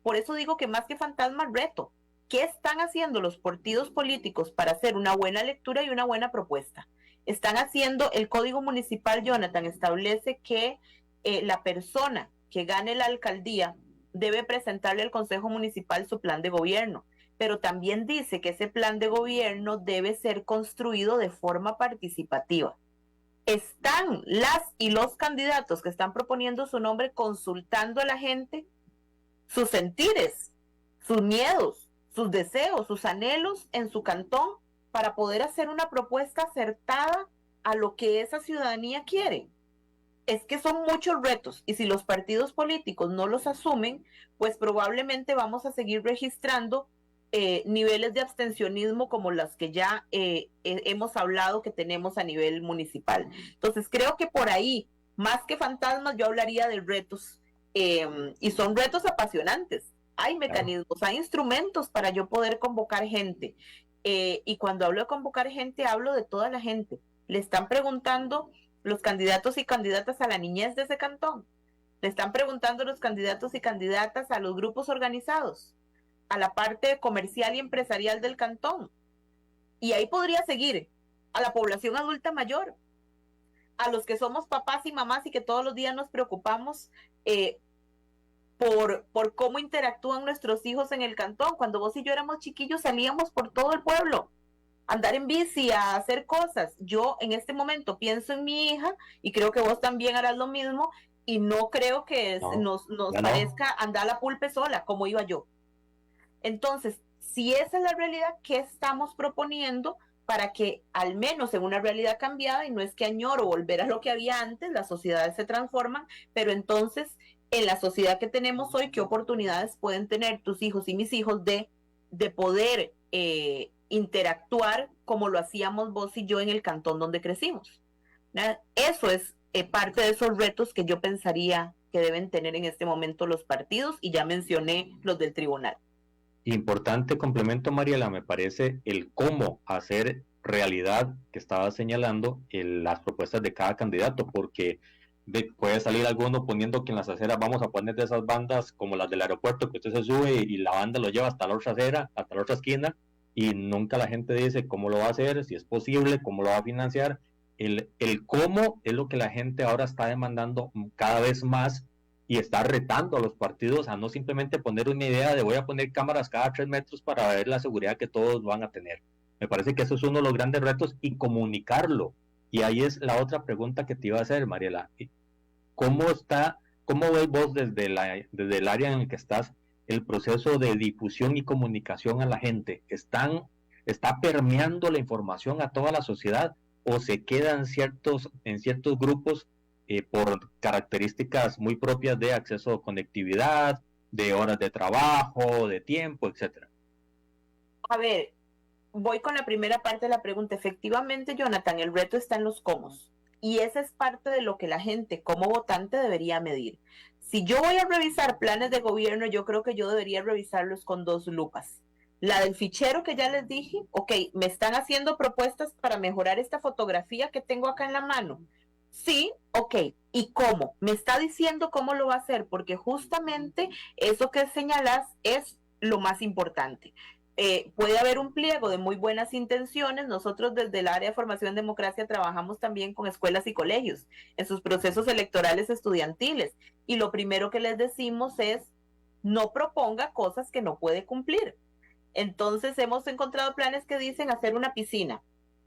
D: por eso digo que más que fantasma, reto. ¿Qué están haciendo los partidos políticos para hacer una buena lectura y una buena propuesta? Están haciendo, el Código Municipal, Jonathan, establece que la persona que gane la alcaldía debe presentarle al Consejo Municipal su plan de gobierno, pero también dice que ese plan de gobierno debe ser construido de forma participativa. Están las y los candidatos que están proponiendo su nombre consultando a la gente sus sentires, sus miedos, sus deseos, sus anhelos en su cantón, para poder hacer una propuesta acertada a lo que esa ciudadanía quiere. Es que son muchos retos, y si los partidos políticos no los asumen, pues probablemente vamos a seguir registrando niveles de abstencionismo como los que ya hemos hablado que tenemos a nivel municipal. Entonces creo que por ahí, más que fantasmas, yo hablaría de retos, y son retos apasionantes. Hay mecanismos, hay instrumentos para yo poder convocar gente. Y cuando hablo de convocar gente, hablo de toda la gente. Le están preguntando los candidatos y candidatas a la niñez de ese cantón. Le están preguntando los candidatos y candidatas a los grupos organizados, a la parte comercial y empresarial del cantón. Y ahí podría seguir, a la población adulta mayor, a los que somos papás y mamás y que todos los días nos preocupamos por cómo interactúan nuestros hijos en el cantón. Cuando vos y yo éramos chiquillos, salíamos por todo el pueblo, a andar en bici, a hacer cosas. Yo en este momento pienso en mi hija, y creo que vos también harás lo mismo, y no creo que nos parezca andar a la pulpe sola, como iba yo. Entonces, si esa es la realidad, ¿qué estamos proponiendo para que, al menos en una realidad cambiada, y no es que añoro volver a lo que había antes, las sociedades se transforman, pero entonces, en la sociedad que tenemos hoy, ¿qué oportunidades pueden tener tus hijos y mis hijos de poder interactuar como lo hacíamos vos y yo en el cantón donde crecimos? Eso es parte de esos retos que yo pensaría que deben tener en este momento los partidos, y ya mencioné los del tribunal.
C: Importante complemento, Mariela, me parece el cómo hacer realidad que estaba señalando las propuestas de cada candidato, porque puede salir alguno poniendo que en las aceras vamos a poner de esas bandas como las del aeropuerto, que usted se sube y la banda lo lleva hasta la otra acera, hasta la otra esquina, y nunca la gente dice cómo lo va a hacer, si es posible, cómo lo va a financiar. El cómo es lo que la gente ahora está demandando cada vez más, y está retando a los partidos a no simplemente poner una idea de voy a poner cámaras cada 3 metros para ver la seguridad que todos van a tener. Me parece que eso es uno de los grandes retos, y comunicarlo. Y ahí es la otra pregunta que te iba a hacer, Mariela. ¿Cómo ves vos desde el área en el que estás el proceso de difusión y comunicación a la gente? ¿Está permeando la información a toda la sociedad, o se quedan en ciertos grupos por características muy propias de acceso a conectividad, de horas de trabajo, de tiempo, etcétera?
D: A ver, voy con la primera parte de la pregunta. Efectivamente, Jonathan, el reto está en los cómo. Y esa es parte de lo que la gente como votante debería medir. Si yo voy a revisar planes de gobierno, yo creo que yo debería revisarlos con 2 lupas. La del fichero que ya les dije, ok, ¿me están haciendo propuestas para mejorar esta fotografía que tengo acá en la mano? Sí, ok. ¿Y cómo? Me está diciendo cómo lo va a hacer, porque justamente eso que señalas es lo más importante. Puede haber un pliego de muy buenas intenciones. Nosotros desde el área de formación en democracia trabajamos también con escuelas y colegios en sus procesos electorales estudiantiles, y lo primero que les decimos es no proponga cosas que no puede cumplir. Entonces hemos encontrado planes que dicen hacer una piscina.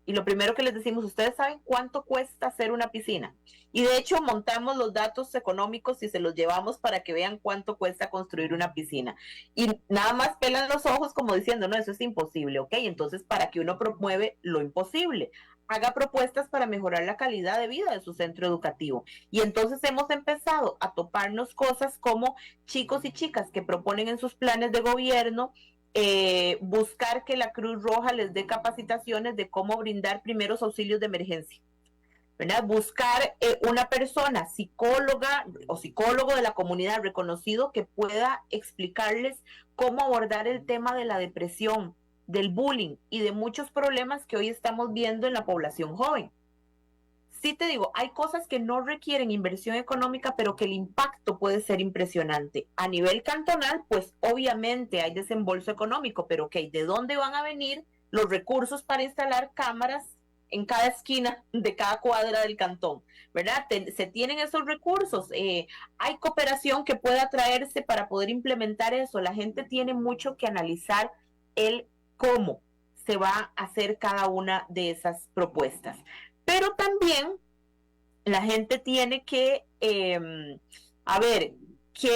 D: Y lo primero que les decimos, ¿ustedes saben cuánto cuesta hacer una piscina? Y de hecho montamos los datos económicos y se los llevamos para que vean cuánto cuesta construir una piscina. Y nada más pelan los ojos como diciendo, no, eso es imposible, ¿ok? Entonces, ¿para qué uno promueve lo imposible? Haga propuestas para mejorar la calidad de vida de su centro educativo. Y entonces hemos empezado a toparnos cosas como chicos y chicas que proponen en sus planes de gobierno buscar que la Cruz Roja les dé capacitaciones de cómo brindar primeros auxilios de emergencia, ¿verdad? Buscar una persona, psicóloga o psicólogo de la comunidad reconocido que pueda explicarles cómo abordar el tema de la depresión, del bullying y de muchos problemas que hoy estamos viendo en la población joven. Sí te digo, hay cosas que no requieren inversión económica, pero que el impacto puede ser impresionante. A nivel cantonal, pues obviamente hay desembolso económico, pero ok, ¿de dónde van a venir los recursos para instalar cámaras en cada esquina de cada cuadra del cantón? ¿Verdad? Se tienen esos recursos. Hay cooperación que pueda traerse para poder implementar eso. La gente tiene mucho que analizar el cómo se va a hacer cada una de esas propuestas. Pero también la gente tiene que, que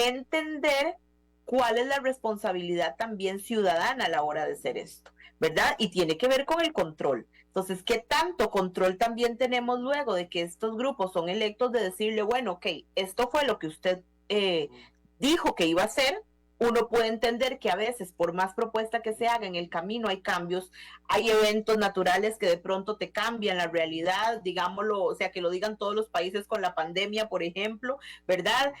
D: entender cuál es la responsabilidad también ciudadana a la hora de hacer esto, ¿verdad? Y tiene que ver con el control. Entonces, ¿qué tanto control también tenemos luego de que estos grupos son electos de decirle, bueno, ok, esto fue lo que usted dijo que iba a hacer? Uno puede entender que a veces, por más propuesta que se haga en el camino, hay cambios, hay eventos naturales que de pronto te cambian la realidad, digámoslo, o sea, que lo digan todos los países con la pandemia, por ejemplo, ¿verdad?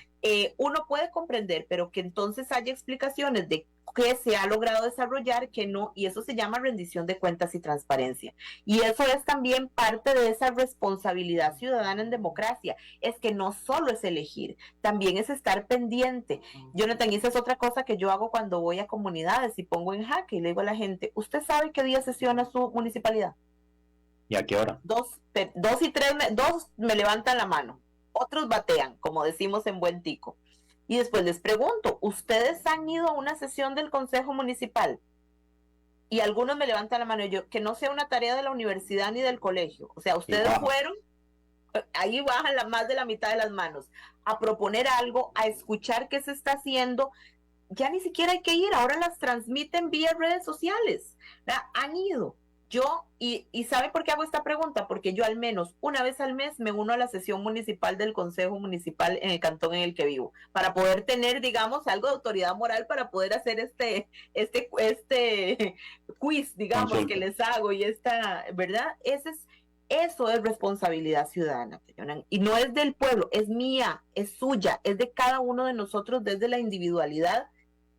D: Uno puede comprender, pero que entonces haya explicaciones de qué se ha logrado desarrollar, que no, y eso se llama rendición de cuentas y transparencia. Y eso es también parte de esa responsabilidad ciudadana en democracia, es que no solo es elegir, también es estar pendiente. Jonathan, esa es otra cosa que yo hago cuando voy a comunidades y pongo en jaque y le digo a la gente, ¿usted sabe qué día sesiona su municipalidad?
C: ¿Y a qué hora?
D: Dos me levantan la mano, otros batean, como decimos en buen tico. Y después les pregunto, ¿ustedes han ido a una sesión del Consejo Municipal? Y algunos me levantan la mano, y yo, que no sea una tarea de la universidad ni del colegio. O sea, ustedes fueron, ahí bajan más de la mitad de las manos, a proponer algo, a escuchar qué se está haciendo. Ya ni siquiera hay que ir, ahora las transmiten vía redes sociales. ¿Verdad? Han ido. Yo, y ¿sabe por qué hago esta pregunta? Porque yo al menos una vez al mes me uno a la sesión municipal del Consejo Municipal en el cantón en el que vivo, para poder tener, digamos, algo de autoridad moral para poder hacer este quiz, digamos, que les hago y ¿verdad? Eso es responsabilidad ciudadana, y no es del pueblo, es mía, es suya, es de cada uno de nosotros desde la individualidad,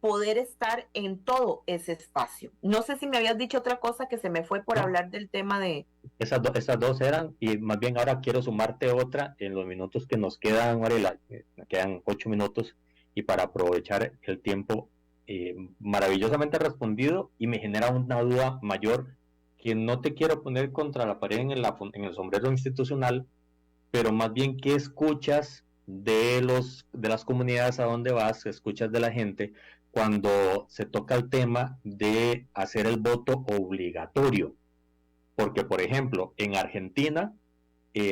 D: poder estar en todo ese espacio. No sé si me habías dicho otra cosa que se me fue por hablar del tema de...
C: Esas dos eran, y más bien ahora quiero sumarte otra en los minutos que nos quedan, Mariela, quedan 8 minutos, y para aprovechar el tiempo, maravillosamente respondido, y me genera una duda mayor, que no te quiero poner contra la pared en el sombrero institucional, pero más bien, ¿qué escuchas de las comunidades a donde vas? ¿Escuchas de la gente cuando se toca el tema de hacer el voto obligatorio? Porque, por ejemplo, en Argentina,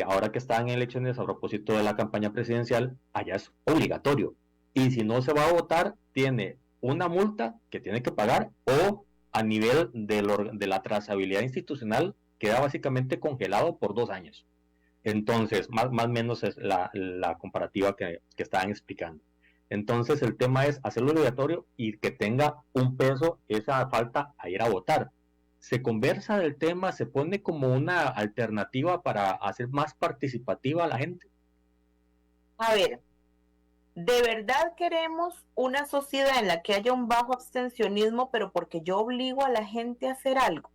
C: ahora que están en elecciones a propósito de la campaña presidencial, allá es obligatorio. Y si no se va a votar, tiene una multa que tiene que pagar, o a nivel de la trazabilidad institucional queda básicamente congelado por 2 años. Entonces, más o menos es la comparativa que estaban explicando. Entonces, el tema es hacerlo obligatorio y que tenga un peso esa falta a ir a votar. Se conversa del tema, se pone como una alternativa para hacer más participativa a la gente.
D: A ver, ¿de verdad queremos una sociedad en la que haya un bajo abstencionismo, pero porque yo obligo a la gente a hacer algo?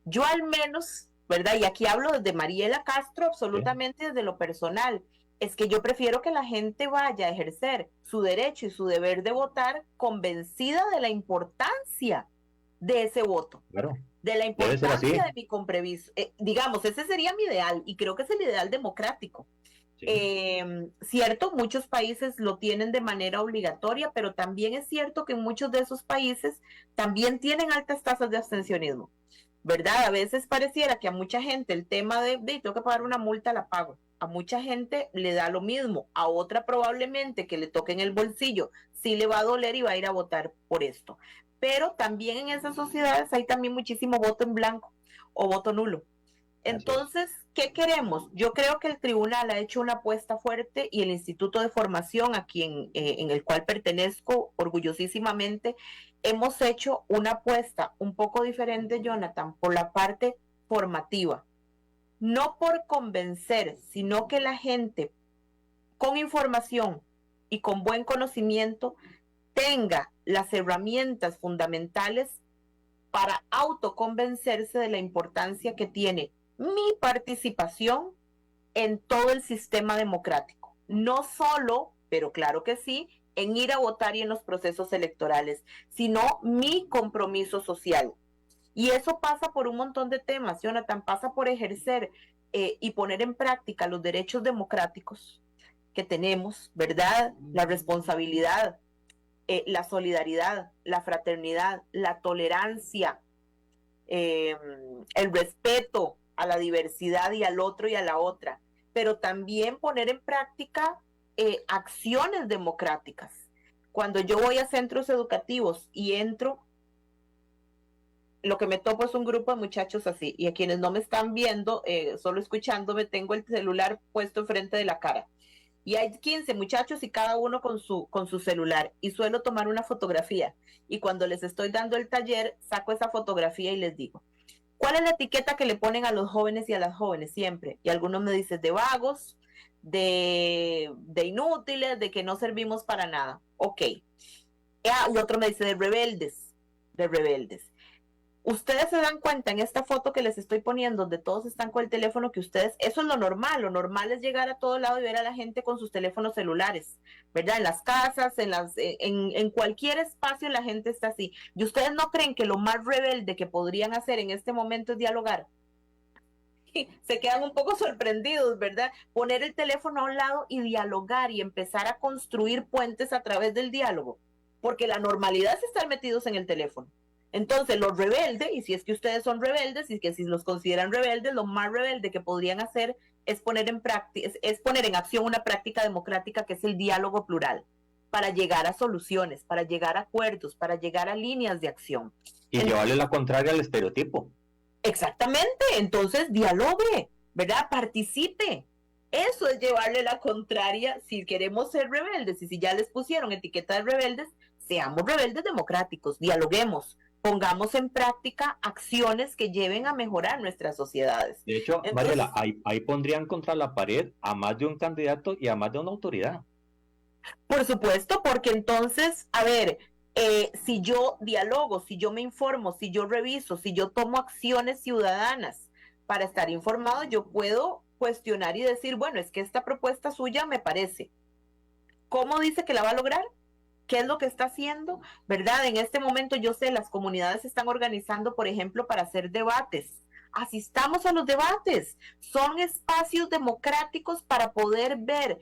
D: Yo al menos, ¿verdad? Y aquí hablo desde Mariela Castro, absolutamente desde lo personal. Es que yo prefiero que la gente vaya a ejercer su derecho y su deber de votar convencida de la importancia de ese voto.
C: Claro.
D: De la importancia de mi compromiso. Digamos, ese sería mi ideal, y creo que es el ideal democrático. Cierto, muchos países lo tienen de manera obligatoria, pero también es cierto que en muchos de esos países también tienen altas tasas de abstencionismo, ¿verdad? A veces pareciera que a mucha gente el tema de tengo que pagar una multa, la pago. A mucha gente le da lo mismo, a otra probablemente que le toque en el bolsillo, sí le va a doler y va a ir a votar por esto. Pero también en esas sociedades hay también muchísimo voto en blanco o voto nulo. Entonces, ¿qué queremos? Yo creo que el tribunal ha hecho una apuesta fuerte y el Instituto de Formación, a quien, en el cual pertenezco orgullosísimamente, hemos hecho una apuesta un poco diferente, Jonathan, por la parte formativa. No por convencer, sino que la gente con información y con buen conocimiento tenga las herramientas fundamentales para autoconvencerse de la importancia que tiene mi participación en todo el sistema democrático. No solo, pero claro que sí, en ir a votar y en los procesos electorales, sino mi compromiso social. Y eso pasa por un montón de temas, Jonathan, pasa por ejercer y poner en práctica los derechos democráticos que tenemos, ¿verdad? La responsabilidad, la solidaridad, la fraternidad, la tolerancia, el respeto a la diversidad y al otro y a la otra, pero también poner en práctica acciones democráticas. Cuando yo voy a centros educativos y entro, lo que me topo es un grupo de muchachos así, y a quienes no me están viendo, solo escuchándome, tengo el celular puesto enfrente de la cara. Y hay 15 muchachos y cada uno con su celular, y suelo tomar una fotografía. Y cuando les estoy dando el taller, saco esa fotografía y les digo, ¿cuál es la etiqueta que le ponen a los jóvenes y a las jóvenes siempre? Y algunos me dicen de vagos, de inútiles, de que no servimos para nada. Ok. Y otro me dice de rebeldes, de rebeldes. Ustedes se dan cuenta en esta foto que les estoy poniendo, donde todos están con el teléfono, que ustedes, eso es lo normal es llegar a todo lado y ver a la gente con sus teléfonos celulares, ¿verdad? En las casas, en cualquier espacio la gente está así. ¿Y ustedes no creen que lo más rebelde que podrían hacer en este momento es dialogar? Se quedan un poco sorprendidos, ¿verdad? Poner el teléfono a un lado y dialogar y empezar a construir puentes a través del diálogo, porque la normalidad es estar metidos en el teléfono. Entonces, los rebeldes, y si es que ustedes son rebeldes, y que si los consideran rebeldes, lo más rebelde que podrían hacer es poner en acción una práctica democrática que es el diálogo plural, para llegar a soluciones, para llegar a acuerdos, para llegar a líneas de acción.
C: Y llevarle la contraria al estereotipo.
D: Exactamente, entonces dialogue, ¿verdad? Participe. Eso es llevarle la contraria si queremos ser rebeldes, y si ya les pusieron etiqueta de rebeldes, seamos rebeldes democráticos, dialoguemos, pongamos en práctica acciones que lleven a mejorar nuestras sociedades.
C: De hecho, entonces, Mariela, ahí pondrían contra la pared a más de un candidato y a más de una autoridad.
D: Por supuesto, porque entonces, a ver, si yo dialogo, si yo me informo, si yo reviso, si yo tomo acciones ciudadanas para estar informado, yo puedo cuestionar y decir, bueno, es que esta propuesta suya me parece. ¿Cómo dice que la va a lograr? ¿Qué es lo que está haciendo? ¿Verdad? En este momento yo sé, las comunidades se están organizando, por ejemplo, para hacer debates. Asistamos a los debates. Son espacios democráticos para poder ver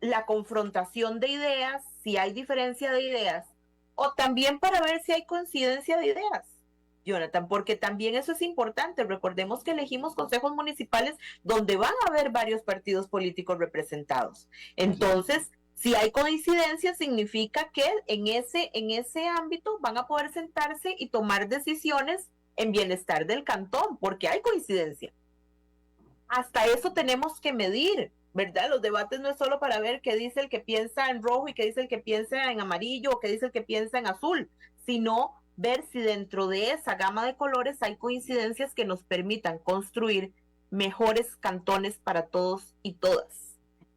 D: la confrontación de ideas, si hay diferencia de ideas, o también para ver si hay coincidencia de ideas, Jonathan, porque también eso es importante. Recordemos que elegimos consejos municipales donde van a haber varios partidos políticos representados. Entonces, si hay coincidencia, significa que en ese ámbito van a poder sentarse y tomar decisiones en bienestar del cantón, porque hay coincidencia. Hasta eso tenemos que medir, ¿verdad? Los debates no es solo para ver qué dice el que piensa en rojo y qué dice el que piensa en amarillo o qué dice el que piensa en azul, sino ver si dentro de esa gama de colores hay coincidencias que nos permitan construir mejores cantones para todos y todas.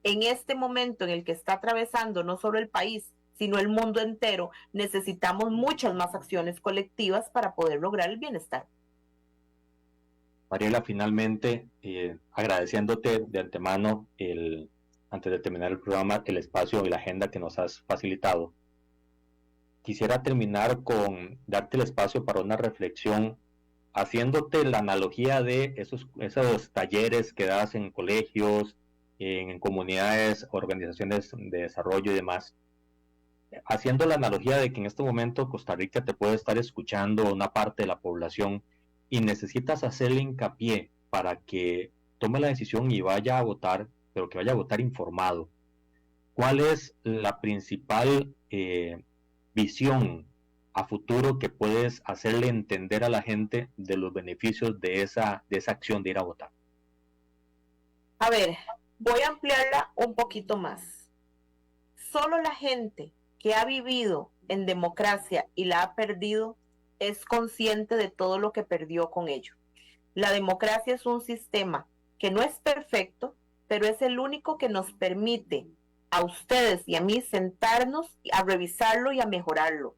D: En este momento en el que está atravesando no solo el país, sino el mundo entero, necesitamos muchas más acciones colectivas para poder lograr el bienestar.
C: Mariela, finalmente, agradeciéndote de antemano, antes de terminar el programa, el espacio y la agenda que nos has facilitado. Quisiera terminar con darte el espacio para una reflexión, haciéndote la analogía de esos talleres que das en colegios, en comunidades, organizaciones de desarrollo y demás, haciendo la analogía de que en este momento Costa Rica te puede estar escuchando una parte de la población y necesitas hacerle hincapié para que tome la decisión y vaya a votar, pero que vaya a votar informado. ¿Cuál es la principal visión a futuro que puedes hacerle entender a la gente de los beneficios de esa acción de ir a votar?
D: A ver, voy a ampliarla un poquito más. Solo la gente que ha vivido en democracia y la ha perdido es consciente de todo lo que perdió con ello. La democracia es un sistema que no es perfecto, pero es el único que nos permite a ustedes y a mí sentarnos a revisarlo y a mejorarlo.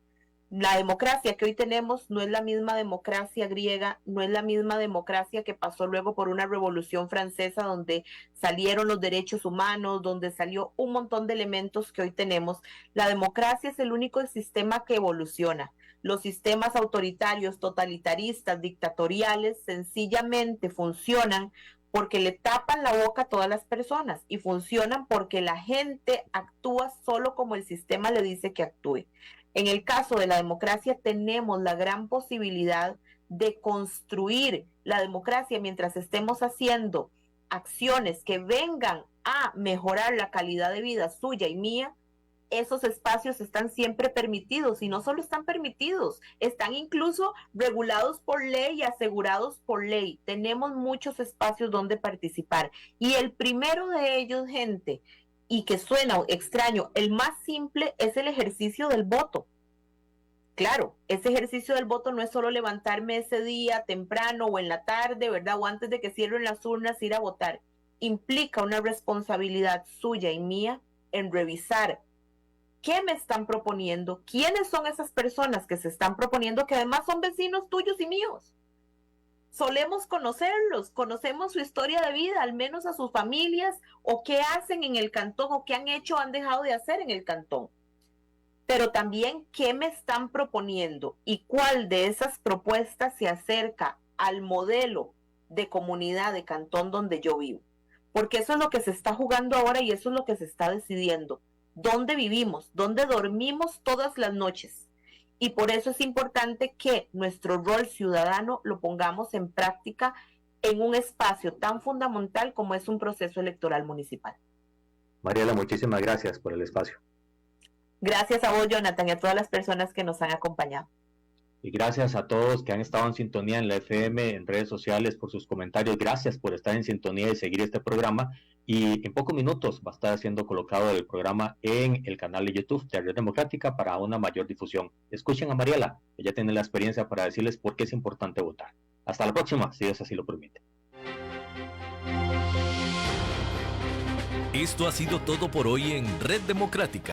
D: La democracia que hoy tenemos no es la misma democracia griega, no es la misma democracia que pasó luego por una revolución francesa donde salieron los derechos humanos, donde salió un montón de elementos que hoy tenemos. La democracia es el único sistema que evoluciona. Los sistemas autoritarios, totalitaristas, dictatoriales, sencillamente funcionan porque le tapan la boca a todas las personas y funcionan porque la gente actúa solo como el sistema le dice que actúe. En el caso de la democracia tenemos la gran posibilidad de construir la democracia mientras estemos haciendo acciones que vengan a mejorar la calidad de vida suya y mía. Esos espacios están siempre permitidos y no solo están permitidos, están incluso regulados por ley y asegurados por ley. Tenemos muchos espacios donde participar y el primero de ellos, gente, y que suena extraño, el más simple es el ejercicio del voto. Claro, ese ejercicio del voto no es solo levantarme ese día temprano o en la tarde, ¿verdad? O antes de que cierren las urnas ir a votar. Implica una responsabilidad suya y mía en revisar qué me están proponiendo, quiénes son esas personas que se están proponiendo, que además son vecinos tuyos y míos. Solemos conocerlos, conocemos su historia de vida, al menos a sus familias, o qué hacen en el cantón, o qué han hecho o han dejado de hacer en el cantón. Pero también qué me están proponiendo y cuál de esas propuestas se acerca al modelo de comunidad de cantón donde yo vivo. Porque eso es lo que se está jugando ahora y eso es lo que se está decidiendo. ¿Dónde vivimos? ¿Dónde dormimos todas las noches? Y por eso es importante que nuestro rol ciudadano lo pongamos en práctica en un espacio tan fundamental como es un proceso electoral municipal.
C: Mariela, muchísimas gracias por el espacio.
D: Gracias a vos, Jonathan, y a todas las personas que nos han acompañado.
C: Y gracias a todos que han estado en sintonía en la FM, en redes sociales, por sus comentarios. Gracias por estar en sintonía y seguir este programa. Y en pocos minutos va a estar siendo colocado el programa en el canal de YouTube de Red Democrática para una mayor difusión. Escuchen a Mariela, ella tiene la experiencia para decirles por qué es importante votar. Hasta la próxima, si Dios así lo permite.
B: Esto ha sido todo por hoy en Red Democrática.